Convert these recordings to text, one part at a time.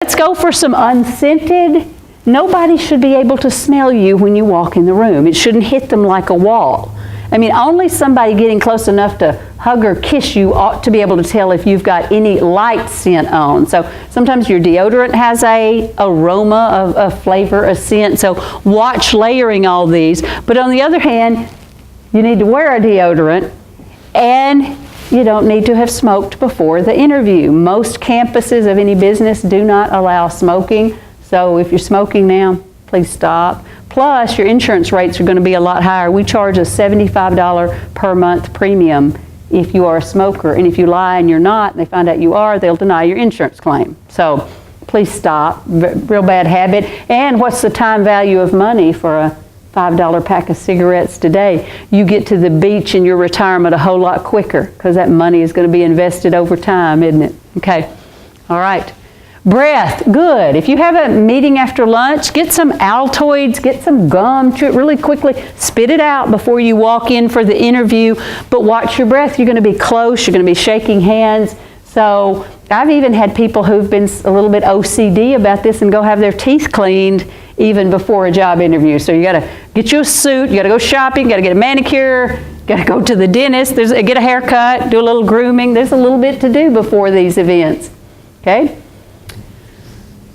Let's go for some unscented. Nobody should be able to smell you when you walk in the room. It shouldn't hit them like a wall. I mean, only somebody getting close enough to hug or kiss you ought to be able to tell if you've got any light scent on. So sometimes your deodorant has a aroma, a flavor, a scent. So watch layering all these. But on the other hand, you need to wear a deodorant, and you don't need to have smoked before the interview. Most campuses of any business do not allow smoking. So if you're smoking now, please stop. Plus, your insurance rates are going to be a lot higher. We charge a $75 per month premium if you are a smoker. And if you lie and you're not, and they find out you are, they'll deny your insurance claim. So please stop. Real bad habit. And what's the time value of money for a $5 pack of cigarettes today? You get to the beach in your retirement a whole lot quicker because that money is going to be invested over time, isn't it? Okay. All right. Breath, good. If you have a meeting after lunch, get some Altoids, get some gum, chew it really quickly, spit it out before you walk in for the interview, but watch your breath. You're going to be close, you're going to be shaking hands. So I've even had people who've been a little bit OCD about this and go have their teeth cleaned even before a job interview. So you got to get you a suit, you got to go shopping, you got to get a manicure, you got to go to the dentist, get a haircut, do a little grooming. There's a little bit to do before these events. Okay?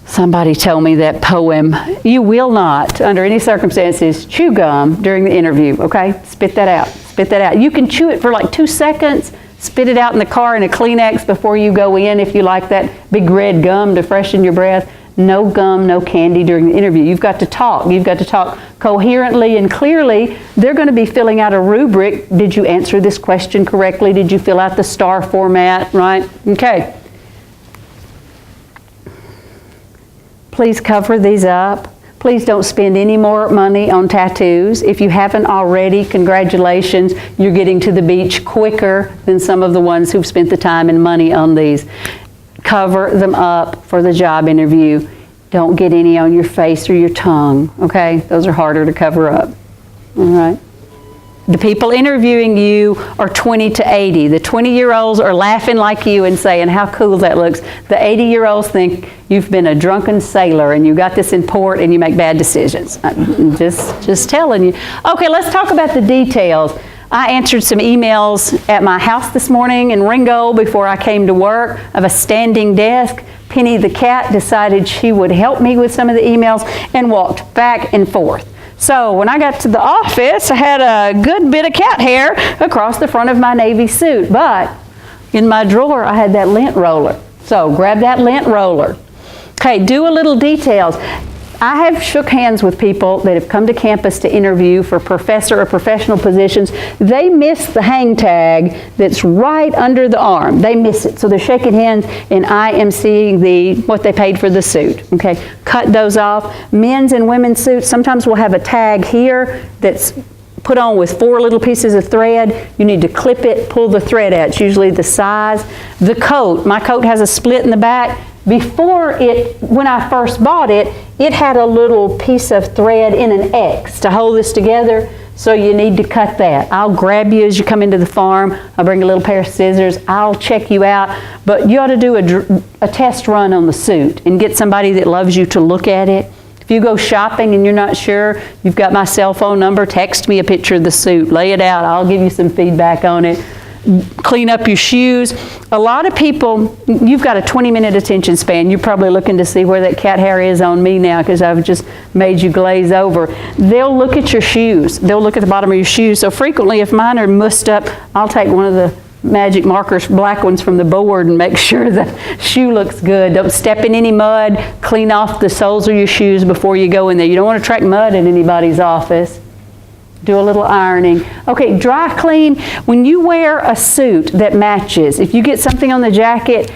Somebody told me that poem. You will not, under any circumstances, chew gum during the interview, okay? Spit that out. Spit that out. You can chew it for like 2 seconds, spit it out in the car in a Kleenex before you go in if you like that big red gum to freshen your breath. No gum, no candy during the interview. You've got to talk. You've got to talk coherently and clearly. They're going to be filling out a rubric. Did you answer this question correctly? Did you fill out the star format, right? Okay. Please cover these up. Please don't spend any more money on tattoos. If you haven't already, congratulations. You're getting to the beach quicker than some of the ones who've spent the time and money on these. Cover them up for the job interview. Don't get any on your face or your tongue, okay? Those are harder to cover up, all right? The people interviewing you are 20 to 80. The 20-year-olds are laughing like you and saying how cool that looks. The 80-year-olds think you've been a drunken sailor and you got this in port and you make bad decisions. I'm just telling you. Okay, let's talk about the details. I answered some emails at my house this morning in Ringgold before I came to work. I have a standing desk. Penny the cat decided she would help me with some of the emails and walked back and forth. So when I got to the office, I had a good bit of cat hair across the front of my navy suit. But in my drawer, I had that lint roller. So grab that lint roller. Okay, do a little details. I have shook hands with people that have come to campus to interview for professor or professional positions. They miss the hang tag that's right under the arm. They miss it. So they're shaking hands and I am seeing what they paid for the suit. Okay, cut those off. Men's and women's suits, sometimes we'll have a tag here that's put on with 4 little pieces of thread. You need to clip it, pull the thread out. It's usually the size. The coat, my coat has a split in the back. When I first bought it, it had a little piece of thread in an X to hold this together, so you need to cut that. I'll grab you as you come into the farm. I'll bring a little pair of scissors. I'll check you out, but you ought to do a test run on the suit and get somebody that loves you to look at it. If you go shopping and you're not sure, you've got my cell phone number. Text me a picture of the suit. Lay it out. I'll give you some feedback on it. Clean up your shoes. A lot of people, you've got a 20-minute attention span. You're probably looking to see where that cat hair is on me now because I've just made you glaze over. They'll look at your shoes. They'll look at the bottom of your shoes. So frequently, if mine are mussed up, I'll take one of the magic markers, black ones from the board, and make sure the shoe looks good. Don't step in any mud. Clean off the soles of your shoes before you go in there. You don't want to track mud in anybody's office. Do a little ironing. Okay, dry clean. When you wear a suit that matches, if you get something on the jacket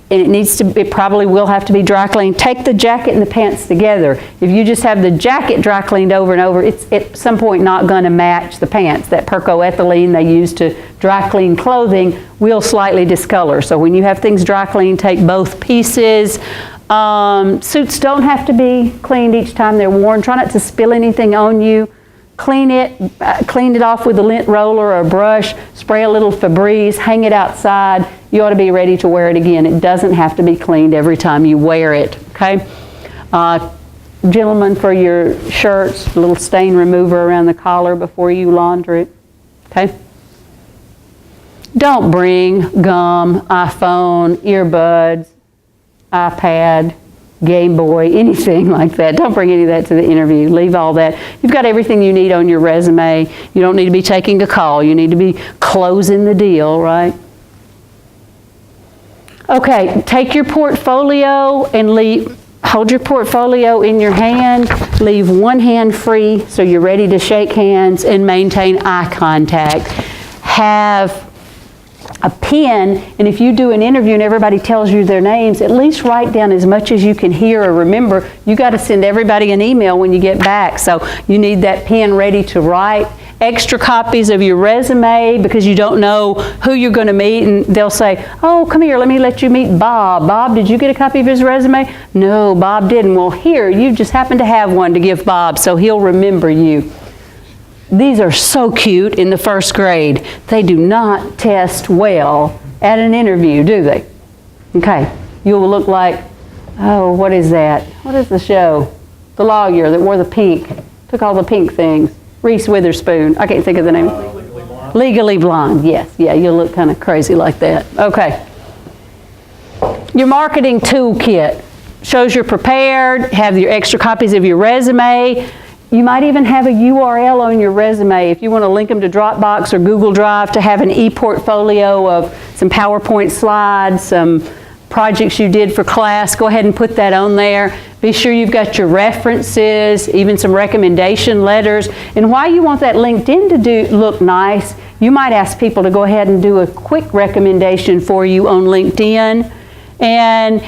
and it probably will have to be dry cleaned, take the jacket and the pants together. If you just have the jacket dry cleaned over and over, it's at some point not going to match the pants. That percoethylene they use to dry clean clothing will slightly discolor. So when you have things dry cleaned, take both pieces. Suits don't have to be cleaned each time they're worn. Try not to spill anything on you. Clean it off with a lint roller or a brush, spray a little Febreze, hang it outside. You ought to be ready to wear it again. It doesn't have to be cleaned every time you wear it. okay? Gentlemen, for your shirts, a little stain remover around the collar before you launder it, okay? Don't bring gum, iPhone, earbuds, iPad, Game Boy, anything like that. Don't bring any of that to the interview. Leave all that. You've got everything you need on your resume. You don't need to be taking a call. You need to be closing the deal, right? Okay, take your portfolio and hold your portfolio in your hand. Leave one hand free so you're ready to shake hands and maintain eye contact. Have a pen, and if you do an interview and everybody tells you their names, at least write down as much as you can hear or remember. You got to send everybody an email when you get back, so you need that pen ready to write. Extra copies of your resume, because you don't know who you're going to meet, and they'll say, oh, come here, let me let you meet Bob. Bob, did you get a copy of his resume? No, Bob didn't. Well, here, you just happen to have one to give Bob, so he'll remember you. These are so cute in the first grade. They do not test well at an interview, do they? Okay, you'll look like, oh, what is that? What is the show? The lawyer that wore the pink, took all the pink things. Reese Witherspoon. I can't think of the name. Legally Blonde, yes. Yeah, you'll look kind of crazy like that. Okay. Your marketing toolkit shows you're prepared, have your extra copies of your resume. You might even have a URL on your resume if you want to link them to Dropbox or Google Drive to have an e-portfolio of some PowerPoint slides, some projects you did for class. Go ahead and put that on there. Be sure you've got your references, even some recommendation letters. And why you want that LinkedIn to look nice, you might ask people to go ahead and do a quick recommendation for you on LinkedIn. And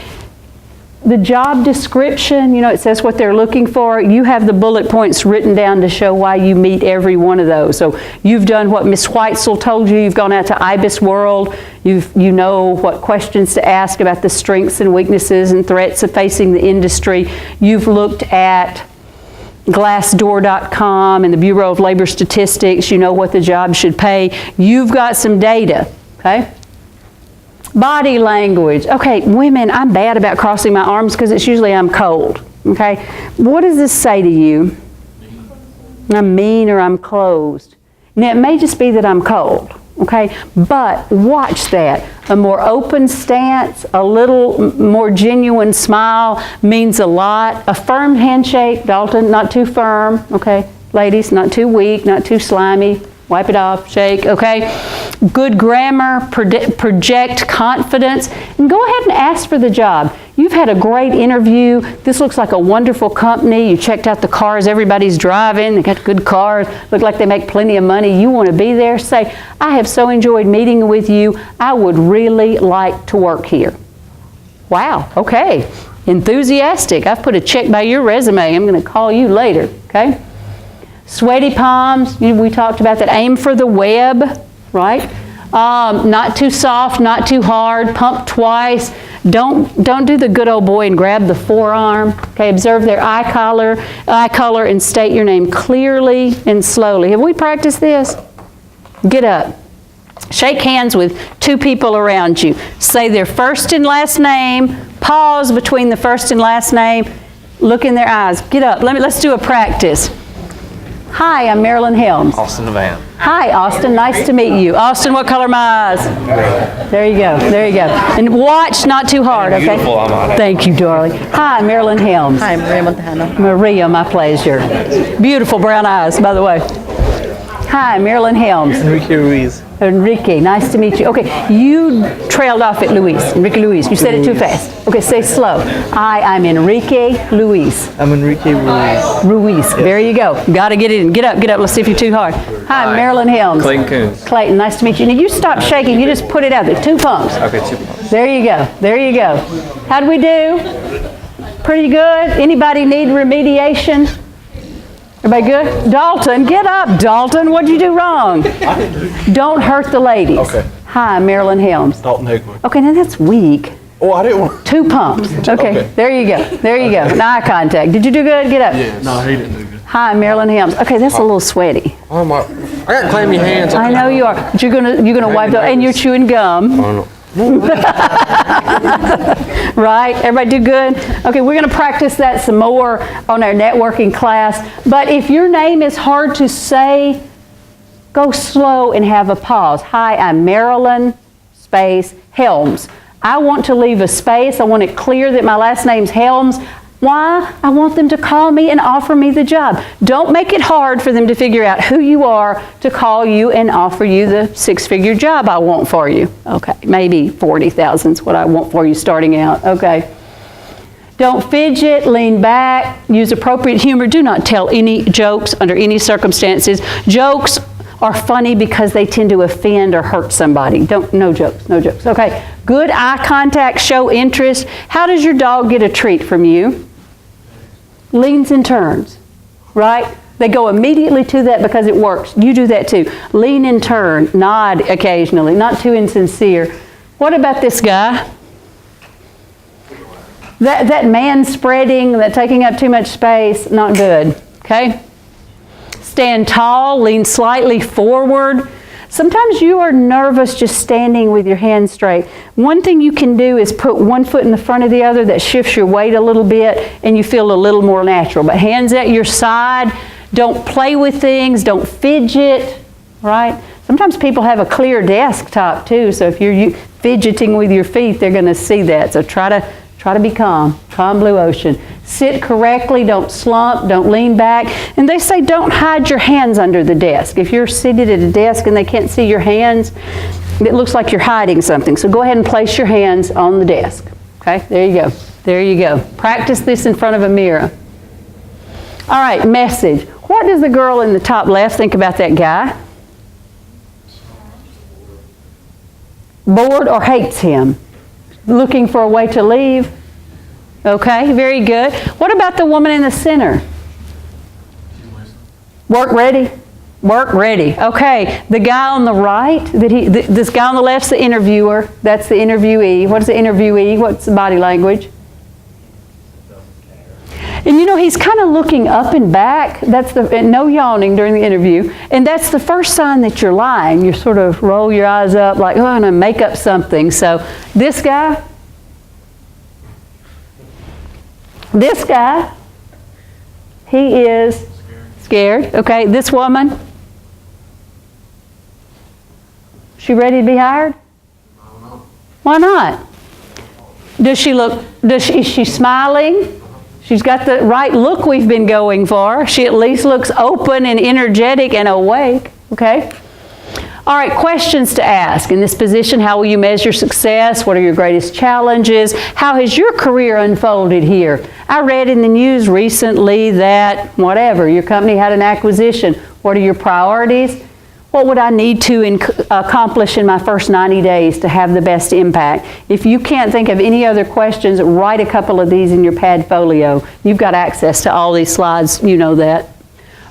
the job description, you know, it says what they're looking for. You have the bullet points written down to show why you meet every one of those. So you've done what Ms. Whitesell told you. You've gone out to IBIS World. You know what questions to ask about the strengths and weaknesses and threats of facing the industry. You've looked at Glassdoor.com and the Bureau of Labor Statistics. You know what the job should pay. You've got some data, okay? Body language. Okay, women, I'm bad about crossing my arms because it's usually I'm cold. Okay, what does this say to you? I'm mean or I'm closed. Now, it may just be that I'm cold. Okay, but watch that. A more open stance, a little more genuine smile means a lot. A firm handshake, Dalton, not too firm. Okay, ladies, not too weak, not too slimy. Wipe it off, shake, okay? Good grammar, project confidence, and go ahead and ask for the job. You've had a great interview. This looks like a wonderful company. You checked out the cars everybody's driving. They got good cars. Look like they make plenty of money. You want to be there? Say, I have so enjoyed meeting with you. I would really like to work here. Wow, okay. Enthusiastic. I've put a check by your resume. I'm going to call you later, okay? Sweaty palms, we talked about that. Aim for the web, right? Not too soft, not too hard. Pump twice. Don't do the good old boy and grab the forearm. Okay, observe their eye color, and state your name clearly and slowly. Have we practiced this? Get up. Shake hands with two people around you. Say their first and last name. Pause between the first and last name. Look in their eyes. Get up. Let's do a practice. Hi, I'm Marilyn Helms. Austin Devan. Hi, Austin. Nice to meet you. Austin, what color are my eyes? There you go. There you go. And watch not too hard, okay? Beautiful, I'm on it. Thank you, darling. Hi, Marilyn Helms. Hi, Maria Montana. Maria, my pleasure. Beautiful brown eyes, by the way. Hi, Marilyn Helms. Enrique Ruiz. Enrique, nice to meet you. Okay, you trailed off at Luis, Enrique Luis. You said it too fast. Okay, say slow. I'm Enrique Luis. I'm Enrique Ruiz. Ruiz, yes. There you go. Got to get it in. Get up, get up. Let's see if you're too hard. Hi, Marilyn Helms. Clayton Coons. Clayton, nice to meet you. Now you stop shaking. You just put it out there. 2 pumps. Okay, 2 pumps. There you go. There you go. How'd we do? Pretty good. Anybody need remediation? Everybody good? Dalton, get up, Dalton. What'd you do wrong? Don't hurt the ladies. Okay. Hi, Marilyn Helms. Dalton Higwood. Okay, now that's weak. Oh, I didn't want. 2 pumps. Okay, there you go. There you go. Now eye contact. Did you do good? Get up. Yes. No, he didn't do good. Hi, Marilyn Helms. Okay, that's a little sweaty. Oh my! I got clammy hands. I know you are, but you're gonna wipe it, and you're chewing gum. Oh, no. Right? Everybody do good? Okay, we're going to practice that some more on our networking class. But if your name is hard to say, go slow and have a pause. Hi, I'm Marilyn, space, Helms. I want to leave a space. I want it clear that my last name's Helms. Why? I want them to call me and offer me the job. Don't make it hard for them to figure out who you are to call you and offer you the six-figure job I want for you. Okay, maybe 40,000 is what I want for you starting out. Okay. Don't fidget, lean back, use appropriate humor. Do not tell any jokes under any circumstances. Jokes are funny because they tend to offend or hurt somebody. No jokes, no jokes. Okay, good eye contact, show interest. How does your dog get a treat from you? Leans and turns, right? They go immediately to that because it works. You do that too. Lean and turn, nod occasionally, not too insincere. What about this guy? That man spreading, that taking up too much space, not good, okay? Stand tall, lean slightly forward. Sometimes you are nervous just standing with your hands straight. One thing you can do is put one foot in the front of the other. That shifts your weight a little bit and you feel a little more natural. But hands at your side. Don't play with things. Don't fidget, right? Sometimes people have a clear desktop too, so if you're fidgeting with your feet, they're going to see that. So try to be calm. Calm blue ocean. Sit correctly, don't slump, don't lean back. And they say don't hide your hands under the desk. If you're seated at a desk and they can't see your hands, it looks like you're hiding something. So go ahead and place your hands on the desk. Okay, there you go. There you go. Practice this in front of a mirror. All right, message. What does the girl in the top left think about that guy? Bored or hates him? Looking for a way to leave? Okay, very good. What about the woman in the center? Work ready? Work ready. Okay, the guy on the right, this guy on the left's the interviewer. That's the interviewee. What is the interviewee? What's the body language? And you know, he's kind of looking up and back. And no yawning during the interview. And that's the first sign that you're lying. You sort of roll your eyes up like, oh, I'm going to make up something. So this guy, he is scared. Okay, this woman, she ready to be hired? Why not? Is she smiling? She's got the right look we've been going for. She at least looks open and energetic and awake. Okay? All right, questions to ask. In this position, how will you measure success? What are your greatest challenges? How has your career unfolded here? I read in the news recently that whatever, your company had an acquisition. What are your priorities? What would I need to accomplish in my first 90 days to have the best impact? If you can't think of any other questions, write a couple of these in your Padfolio. You've got access to all these slides. You know that.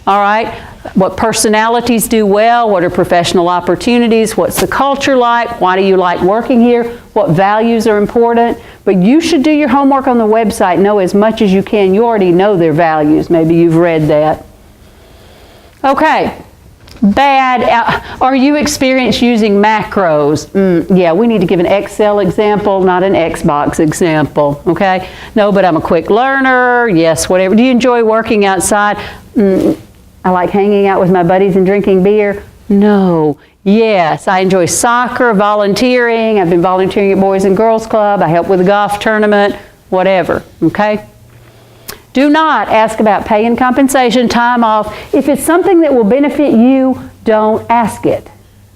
All right. What personalities do well? What are professional opportunities? What's the culture like? Why do you like working here? What values are important? But you should do your homework on the website. Know as much as you can. You already know their values. Maybe you've read that. Okay. Bad. Are you experienced using macros? Yeah, we need to give an Excel example, not an Xbox example. Okay? No, but I'm a quick learner. Yes, whatever. Do you enjoy working outside? I like hanging out with my buddies and drinking beer. No. Yes, I enjoy soccer, volunteering. I've been volunteering at Boys and Girls Club. I help with a golf tournament, whatever. Okay? Do not ask about pay and compensation, time off. If it's something that will benefit you, don't ask it.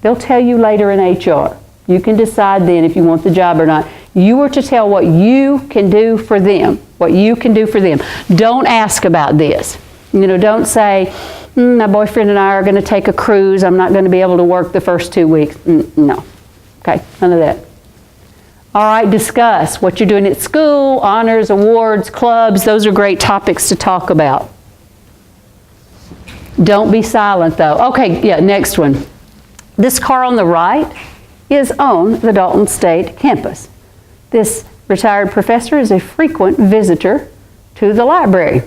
They'll tell you later in HR. You can decide then if you want the job or not. You are to tell what you can do for them. What you can do for them. Don't ask about this. You know, don't say, my boyfriend and I are going to take a cruise. I'm not going to be able to work the first 2 weeks. No. Okay, none of that. All right, discuss what you're doing at school, honors, awards, clubs. Those are great topics to talk about. Don't be silent, though. Okay, yeah, next one. This car on the right is on the Dalton State campus. This retired professor is a frequent visitor to the library.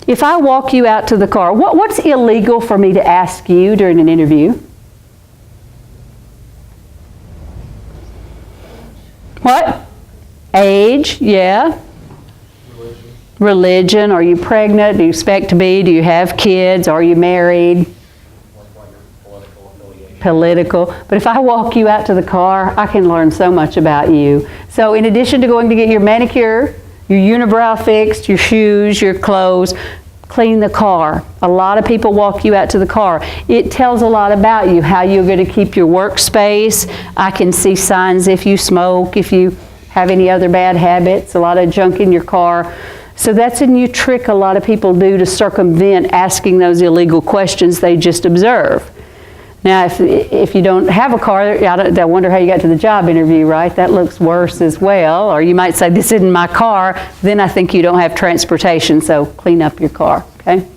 If I walk you out to the car, what's illegal for me to ask you during an interview? What? Age, yeah. Religion, are you pregnant? Do you expect to be? Do you have kids? Are you married? Political. But if I walk you out to the car, I can learn so much about you. So in addition to going to get your manicure, your unibrow fixed, your shoes, your clothes, clean the car. A lot of people walk you out to the car. It tells a lot about you, how you're going to keep your workspace. I can see signs if you smoke, if you have any other bad habits, a lot of junk in your car. So that's a new trick a lot of people do to circumvent asking those illegal questions they just observe. Now, if you don't have a car, I wonder how you got to the job interview, right? That looks worse as well. Or you might say, this isn't my car. Then I think you don't have transportation, so clean up your car, okay?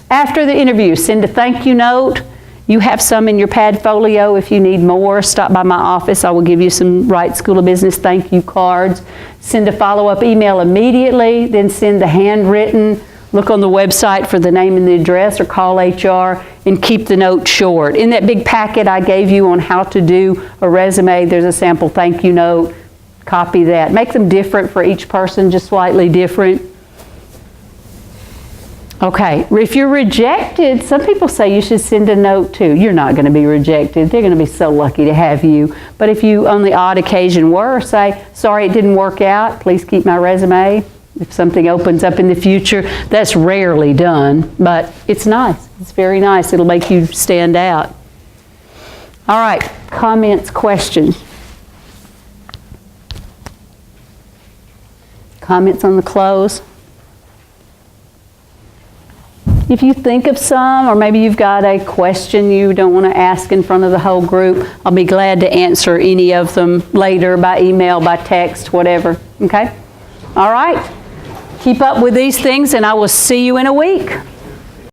After the interview, send a thank you note. You have some in your Padfolio. If you need more, stop by my office. I will give you some Wright School of Business thank you cards. Send a follow-up email immediately, then send the handwritten. Look on the website for the name and the address, or call HR, and keep the note short. In that big packet I gave you on how to do a resume, there's a sample thank you note. Copy that. Make them different for each person, just slightly different. Okay, if you're rejected, some people say you should send a note too. You're not going to be rejected. They're going to be so lucky to have you. But if you, on the odd occasion, were, say, sorry it didn't work out, please keep my resume. If something opens up in the future, that's rarely done, but it's nice. It's very nice. It'll make you stand out. All right, comments, questions? Comments on the close? If you think of some, or maybe you've got a question you don't want to ask in front of the whole group, I'll be glad to answer any of them later by email, by text, whatever. Okay? All right. Keep up with these things, and I will see you in a week.